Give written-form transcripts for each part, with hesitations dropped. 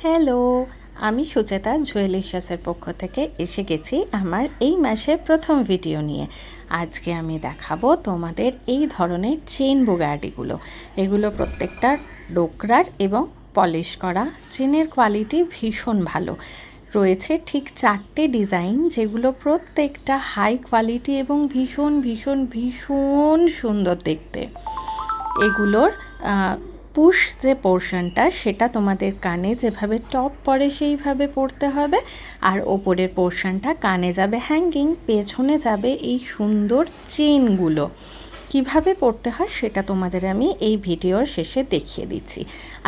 Hello, আমি সুচেতা জুয়েলিশাসের পক্ষ থেকে এসে গেছি আমার এই মাসের প্রথম ভিডিও নিয়ে। আজকে আমি দেখাবো তোমাদের এই ধরনের চেন বুগার্ডিগুলো। এগুলো প্রত্যেকটা ডোকরার এবং পলিশ করা। চেনের কোয়ালিটি ভীষণ ভালো। রয়েছে ঠিক 4টে ডিজাইন, যেগুলো প্রত্যেকটা হাই কোয়ালিটি এবং ভীষণ ভীষণ ভীষণ সুন্দর দেখতে। এগুলোর পুশ যে পোর্শনটা, সেটা তোমাদের কানে যেভাবে টপ পরে সেইভাবে পরতে হবে, আর ওপরের পোর্শনটা কানে যাবে হ্যাঙ্গিং, পেছনে যাবে এই সুন্দর চেনগুলো। কিভাবে পরতে হয় সেটা তোমাদের আমি এই ভিডিওর শেষে দেখিয়ে দিচ্ছি।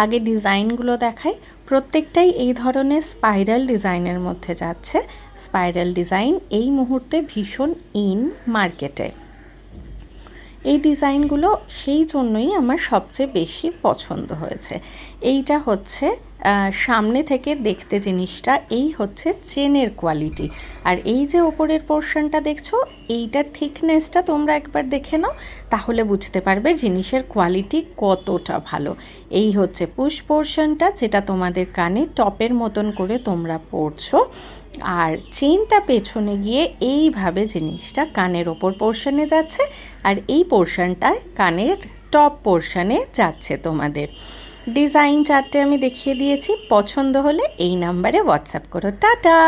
আগে ডিজাইনগুলো দেখাই। প্রত্যেকটাই এই ধরনের স্পাইরাল ডিজাইনের মধ্যে যাচ্ছে। স্পাইরাল ডিজাইন এই মুহূর্তে ভীষণ ইন মার্কেটে। এই ডিজাইনগুলো সেই জন্যই আমার সবচেয়ে বেশি পছন্দ হয়েছে। এইটা হচ্ছে সামনে থেকে দেখতে জিনিসটা, এই হচ্ছে চেনের কোয়ালিটি। আর এই যে ওপরের পোর্শনটা দেখছো, এইটার থিকনেসটা তোমরা একবার দেখে নাও, তাহলে বুঝতে পারবে জিনিসের কোয়ালিটি কতটা ভালো। এই হচ্ছে পুশ পোর্শনটা, যেটা তোমাদের কানে টপের মতন করে তোমরা পরছো। আর চেনটা পেছনে গিয়ে এইভাবে জিনিসটা কানের ওপর পোর্শনে যাচ্ছে, আর এই পোর্শনটায় কানের টপ পোর্শনে যাচ্ছে তোমাদের। ডিজাইন 4টে আমি দেখিয়ে দিয়েছি। পছন্দ হলে এই নাম্বারে হোয়াটসঅ্যাপ করো। টাটা।